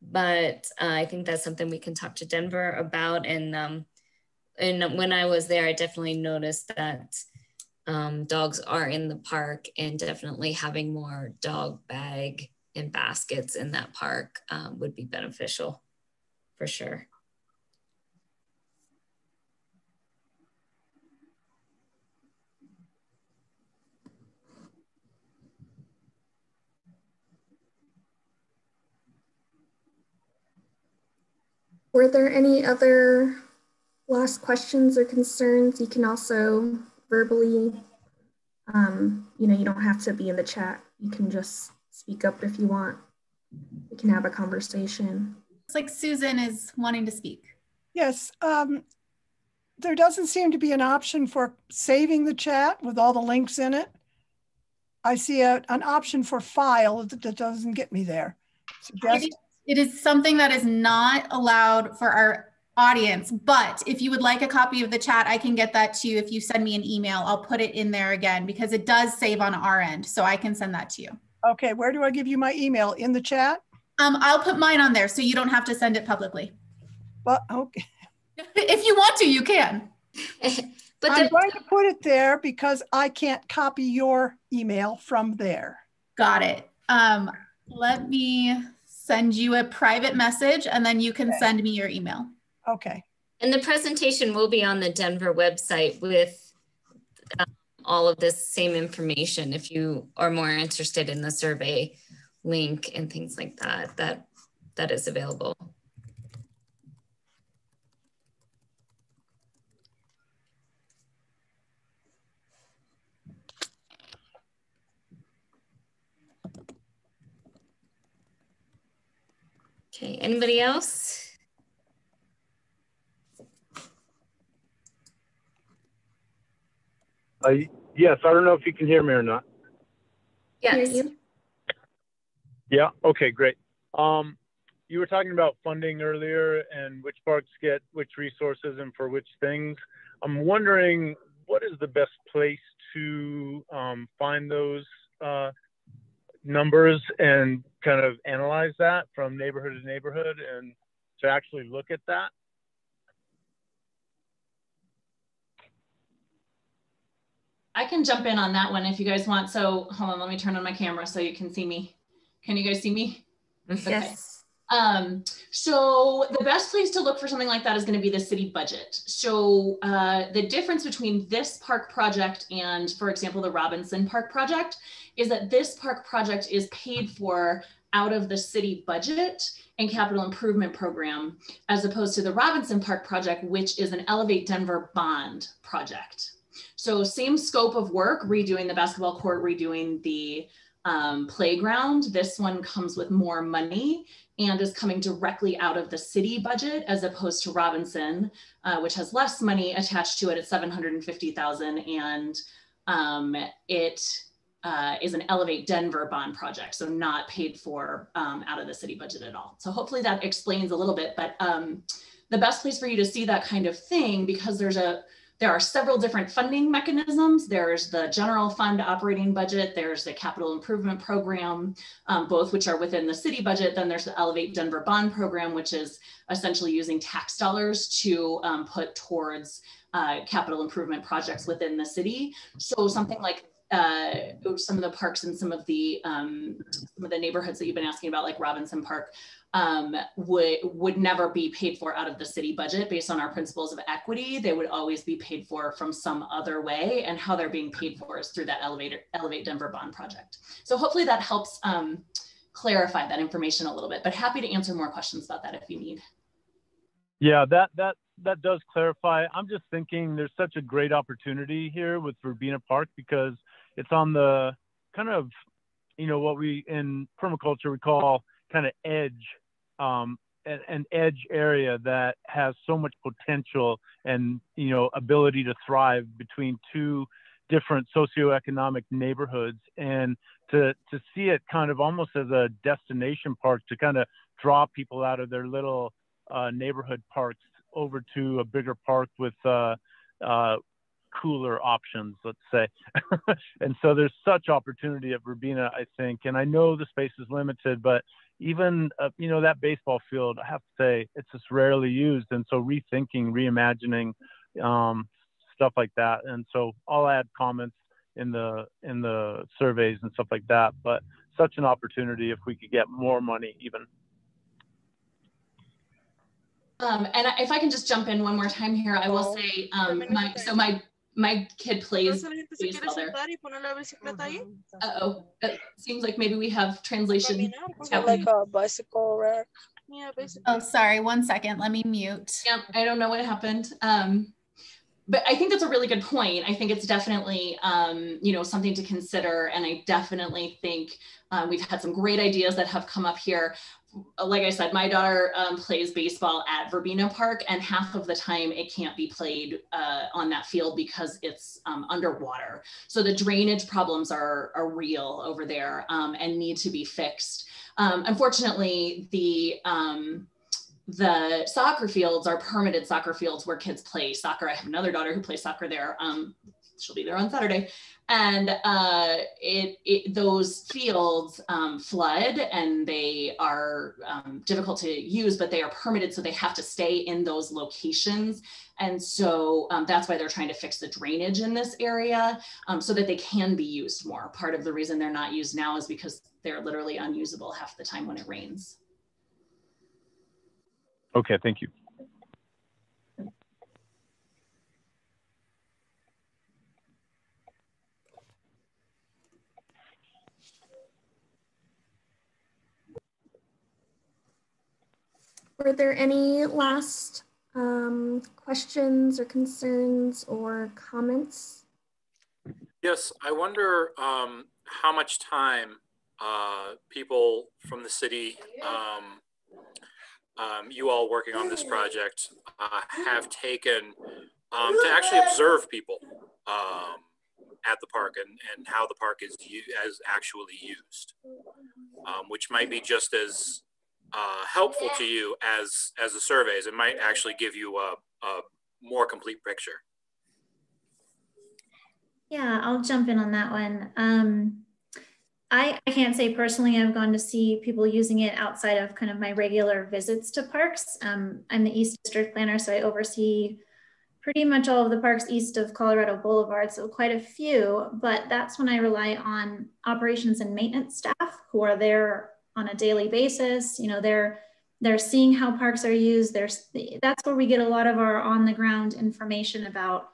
but I think that's something we can talk to Denver about. And when I was there, I definitely noticed that dogs are in the park, and definitely having more dog bag and baskets in that park would be beneficial for sure. Were there any other last questions or concerns? You can also verbally, you don't have to be in the chat. You can just speak up if you want. We can have a conversation. It's like Susan is wanting to speak. Yes, there doesn't seem to be an option for saving the chat with all the links in it. I see an option for file that doesn't get me there. It is something that is not allowed for our audience, but if you would like a copy of the chat, I can get that to you. If you send me an email, I'll put it in there again because it does save on our end. So I can send that to you. Okay, where do I give you my email? In the chat? I'll put mine on there so you don't have to send it publicly. But okay. If you want to, you can. But I'm going to put it there because I can't copy your email from there. Got it. Let me send you a private message and then you can send me your email. Okay. And the presentation will be on the Denver website with all of this same information if you are more interested in the survey link and things like that, that is available. Okay, anybody else? Yes, I don't know if you can hear me or not. Yes. Yeah, okay, great. You were talking about funding earlier and which parks get which resources and for which things. I'm wondering what is the best place to find those numbers and kind of analyze that from neighborhood to neighborhood and to actually look at that? I can jump in on that one if you guys want. So hold on, let me turn on my camera so you can see me. Can you guys see me? Yes. Okay. So the best place to look for something like that is going to be the city budget. So the difference between this park project and, for example, the Robinson Park project is that this park project is paid for out of the city budget and capital improvement program, as opposed to the Robinson Park project, which is an Elevate Denver bond project. So same scope of work, redoing the basketball court, redoing the playground. This one comes with more money and is coming directly out of the city budget, as opposed to Robinson, which has less money attached to it at $750,000, and it is an Elevate Denver bond project, so not paid for out of the city budget at all. So hopefully that explains a little bit, but the best place for you to see that kind of thing, because there are several different funding mechanisms. There's the general fund operating budget, there's the capital improvement program, both which are within the city budget. Then there's the Elevate Denver bond program, which is essentially using tax dollars to put towards capital improvement projects within the city. So something like some of the parks and some of the neighborhoods that you've been asking about, like Robinson Park, would never be paid for out of the city budget based on our principles of equity. They would always be paid for from some other way, and how they're being paid for is through that Elevate Denver bond project. So hopefully that helps clarify that information a little bit, but happy to answer more questions about that if you need. Yeah, that does clarify. I'm just thinking there's such a great opportunity here with Verbena Park because it's on the kind of, what we in permaculture we call kind of edge, an edge area that has so much potential and, ability to thrive between two different socioeconomic neighborhoods, and to see it kind of almost as a destination park to kind of draw people out of their little neighborhood parks over to a bigger park with cooler options, let's say. And so there's such opportunity at Verbena, I think. And I know the space is limited, but even, that baseball field, I have to say, it's just rarely used. And so rethinking, reimagining stuff like that. And so I'll add comments in the surveys and stuff like that. But such an opportunity if we could get more money even. And if I can just jump in one more time here, I will say, my kid plays baseball there. Uh-oh, it seems like maybe we have translation. Like a bicycle rack. Yeah, basically. Oh, sorry, 1 second, let me mute. Yeah, I don't know what happened. But I think that's a really good point. I think it's definitely, something to consider. And I definitely think we've had some great ideas that have come up here. Like I said, my daughter plays baseball at Verbena Park, and half of the time it can't be played on that field because it's underwater. So the drainage problems are real over there and need to be fixed. Unfortunately, the soccer fields are permitted soccer fields where kids play soccer. I have another daughter who plays soccer there. She'll be there on Saturday. And those fields flood and they are difficult to use, but they are permitted, so they have to stay in those locations. And so that's why they're trying to fix the drainage in this area so that they can be used more. Part of the reason they're not used now is because they're literally unusable half the time when it rains. Okay, thank you. Were there any last questions or concerns or comments? Yes, I wonder how much time people from the city, you all working on this project, have taken to actually observe people at the park and how the park is actually used, which might be just as helpful to you as the surveys. It might actually give you a more complete picture. Yeah, I'll jump in on that one. I can't say personally I've gone to see people using it outside of kind of my regular visits to parks. I'm the East District planner, so I oversee pretty much all of the parks east of Colorado Boulevard, so quite a few, but that's when I rely on operations and maintenance staff who are there on a daily basis. You know, they're seeing how parks are used. That's where we get a lot of our on the ground information about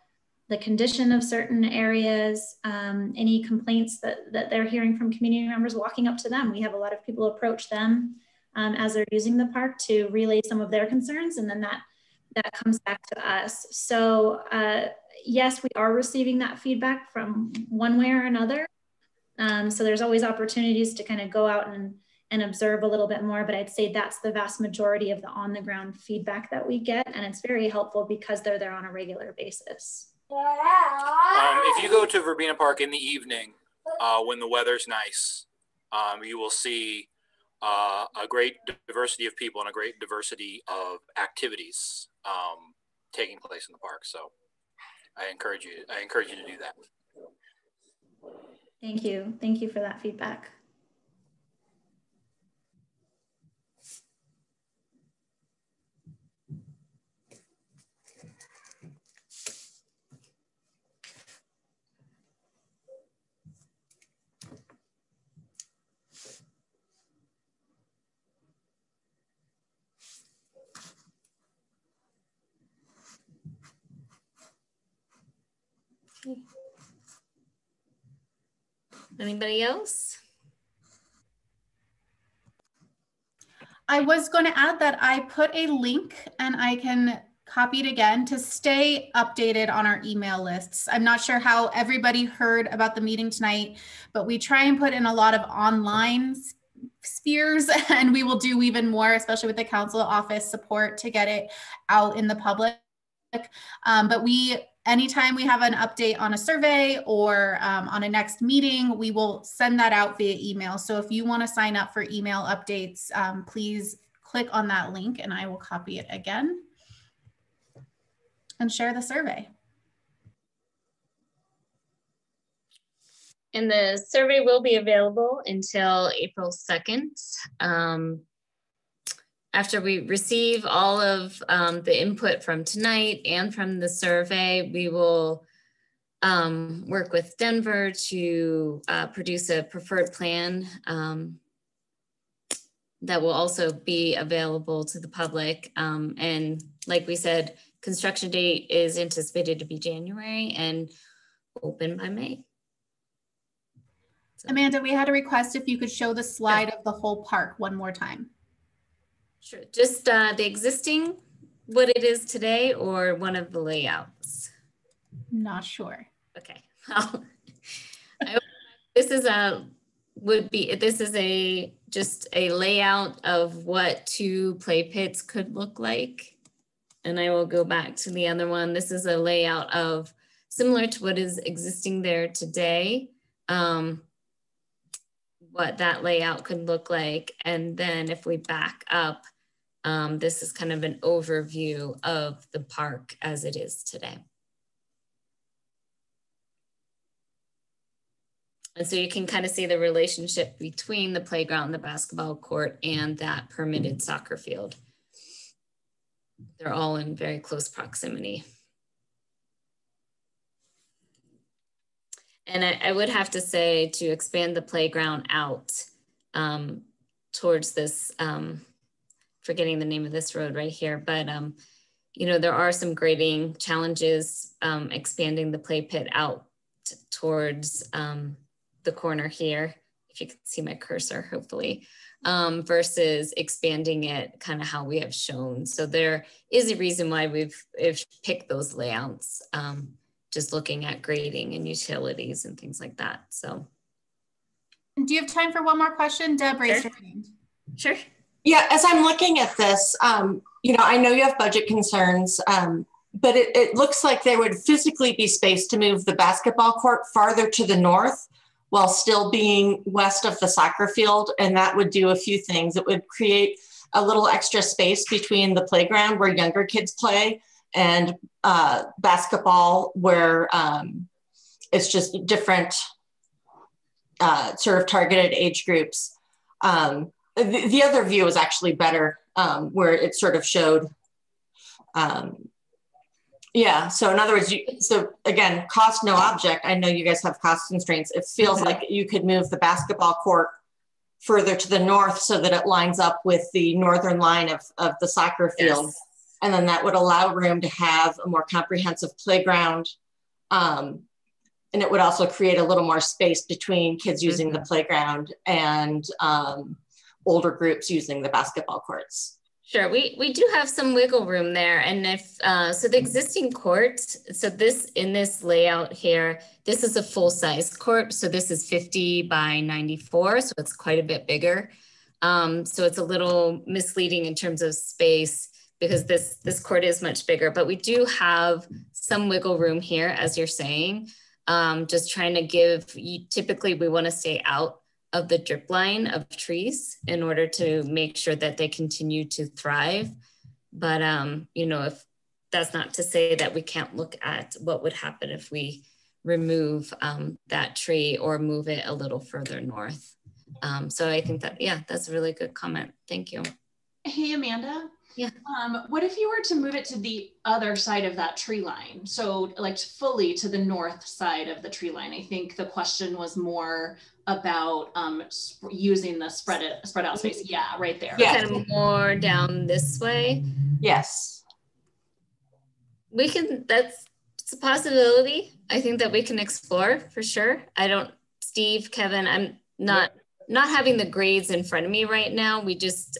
the condition of certain areas, any complaints that they're hearing from community members, walking up to them. We have a lot of people approach them as they're using the park to relay some of their concerns, and then that comes back to us. So yes, we are receiving that feedback from one way or another. So there's always opportunities to kind of go out and observe a little bit more, but I'd say that's the vast majority of the on the ground feedback that we get. And it's very helpful because they're there on a regular basis. If you go to Verbena Park in the evening, when the weather's nice, you will see a great diversity of people and a great diversity of activities taking place in the park. So I encourage you to do that. Thank you. Thank you for that feedback. Anybody else? I was going to add that I put a link and I can copy it again to stay updated on our email lists. I'm not sure how everybody heard about the meeting tonight, but we try and put in a lot of online spheres, and we will do even more, especially with the council office support, to get it out in the public. But anytime we have an update on a survey or on a next meeting, we will send that out via email. So if you want to sign up for email updates, please click on that link and I will copy it again and share the survey. And the survey will be available until April 2nd. After we receive all of the input from tonight and from the survey, we will work with Denver to produce a preferred plan that will also be available to the public. And like we said, construction date is anticipated to be January and open by May. So. Amanda, we had a request if you could show the slide of the whole park one more time. Sure, just the existing, what it is today, or one of the layouts? Not sure. Okay. This is just a layout of what 2 play pits could look like. And I will go back to the other one. This is a layout of similar to what is existing there today. What that layout could look like. And then if we back up This is kind of an overview of the park as it is today. And so you can kind of see the relationship between the playground, the basketball court, and that permitted soccer field. They're all in very close proximity. And I would have to say, to expand the playground out towards this, forgetting the name of this road right here, but you know, there are some grading challenges expanding the play pit out towards the corner here, if you can see my cursor, hopefully, versus expanding it kind of how we have shown. So there is a reason why we've picked those layouts, just looking at grading and utilities and things like that. So. Do you have time for one more question? Deb, raise your hand. Sure. Yeah, as I'm looking at this, you know, I know you have budget concerns, but it looks like there would physically be space to move the basketball court farther to the north while still being west of the soccer field. And that would do a few things. It would create a little extra space between the playground where younger kids play and basketball where it's just different sort of targeted age groups. The other view is actually better, where it sort of showed, yeah. So in other words, so again, cost no object. I know you guys have cost constraints. It feels like you could move the basketball court further to the north so that it lines up with the northern line of the soccer field. Yes. And then that would allow room to have a more comprehensive playground. And it would also create a little more space between kids using the playground and older groups using the basketball courts. Sure, we do have some wiggle room there. And if, so the existing court, so this, in this layout here, this is a full size court. So this is 50 by 94. So it's quite a bit bigger. So it's a little misleading in terms of space because this court is much bigger, but we do have some wiggle room here, as you're saying, just trying to give, typically we want to stay out of the drip line of trees in order to make sure that they continue to thrive. But, you know, if that's not to say that we can't look at what would happen if we remove that tree or move it a little further north. So I think that, yeah, that's a really good comment. Thank you. Hey, Amanda. Yeah. What if you were to move it to the other side of that tree line? So like fully to the north side of the tree line. I think the question was more about using the spread out space. Yeah, right there. Yeah. Kind of more down this way. Yes. We can, that's a possibility. I think that we can explore for sure. I don't, Steve, Kevin, I'm not having the grades in front of me right now. We just,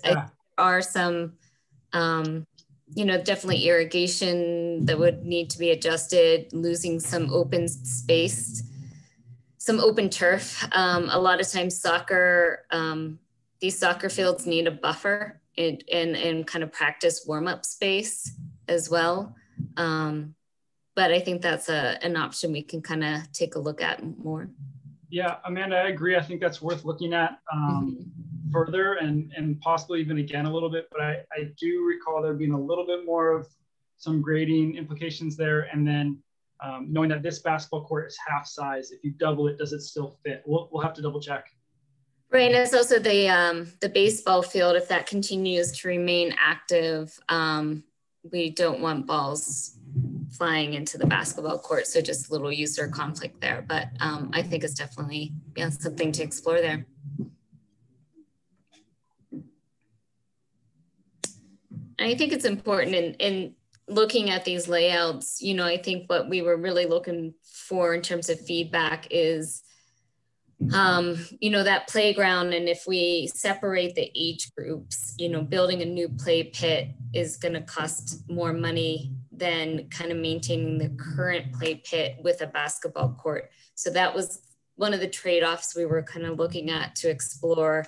are some, you know, definitely irrigation that would need to be adjusted, losing some open space, some open turf. A lot of times soccer, these soccer fields need a buffer and kind of practice warm-up space as well. But I think that's an option we can kind of take a look at more. Yeah, Amanda, I agree. I think that's worth looking at further and possibly even again a little bit, but I do recall there being a little bit more of some grading implications there. And then knowing that this basketball court is half size, if you double it, does it still fit? We'll have to double check. Right, and it's also the baseball field, if that continues to remain active, we don't want balls flying into the basketball court. So just a little user conflict there, but I think it's definitely something to explore there. I think it's important in looking at these layouts, you know, I think what we were really looking for in terms of feedback is, you know, that playground. And if we separate the age groups, you know, building a new play pit is going to cost more money than kind of maintaining the current play pit with a basketball court. So that was one of the trade-offs we were kind of looking at to explore.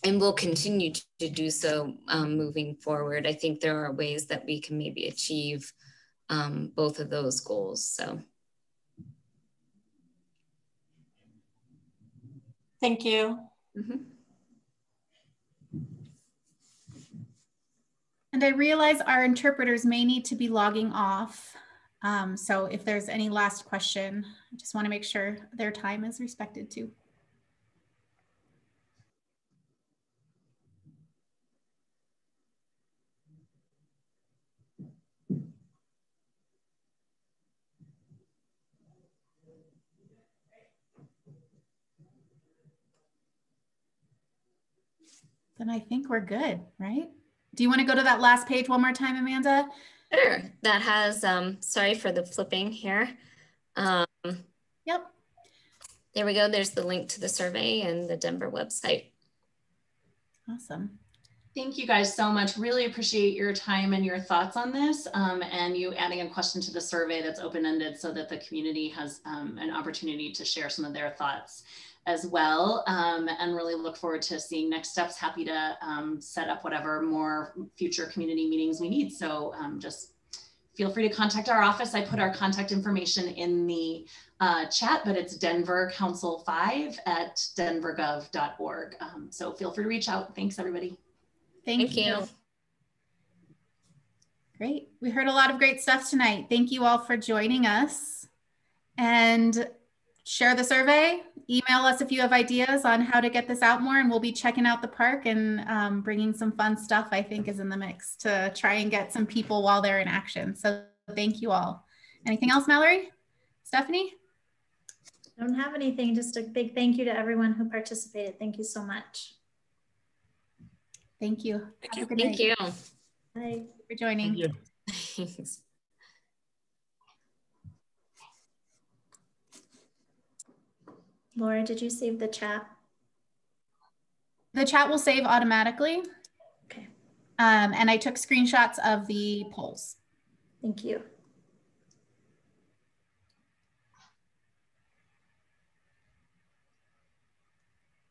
And we'll continue to do so moving forward. I think there are ways that we can maybe achieve both of those goals. So. Thank you. And I realize our interpreters may need to be logging off. So if there's any last question, I just want to make sure their time is respected too. Then I think we're good, right? Do you want to go to that last page one more time, Amanda? Sure. That has, sorry for the flipping here. Yep. There we go. There's the link to the survey and the Denver website. Awesome. Thank you guys so much. Really appreciate your time and your thoughts on this, and you adding a question to the survey that's open-ended so that the community has an opportunity to share some of their thoughts as well, and really look forward to seeing next steps. Happy to set up whatever more future community meetings we need. So just feel free to contact our office. I put our contact information in the chat, but it's Denver Council 5 at denvergov.org. So feel free to reach out. Thanks, everybody. Thank you. Great. We heard a lot of great stuff tonight. Thank you all for joining us. And share the survey. Email us if you have ideas on how to get this out more, and we'll be checking out the park and bringing some fun stuff, I think, is in the mix to try and get some people while they're in action. So thank you all. Anything else, Mallory? Stephanie? I don't have anything. Just a big thank you to everyone who participated. Thank you so much. Thank you. Thank you. Thank you. Bye. For joining. Thank you. Laura, did you save the chat? The chat will save automatically. Okay. And I took screenshots of the polls. Thank you.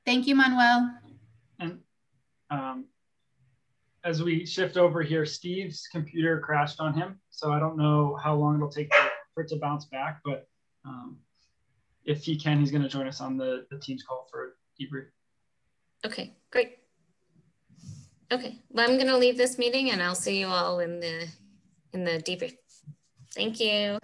Thank you, Manuel. And as we shift over here, Steve's computer crashed on him. So I don't know how long it'll take for it to bounce back, but if he can, he's going to join us on the Teams call for a debrief. Okay, great. Okay, well, I'm going to leave this meeting and I'll see you all in the debrief. Thank you.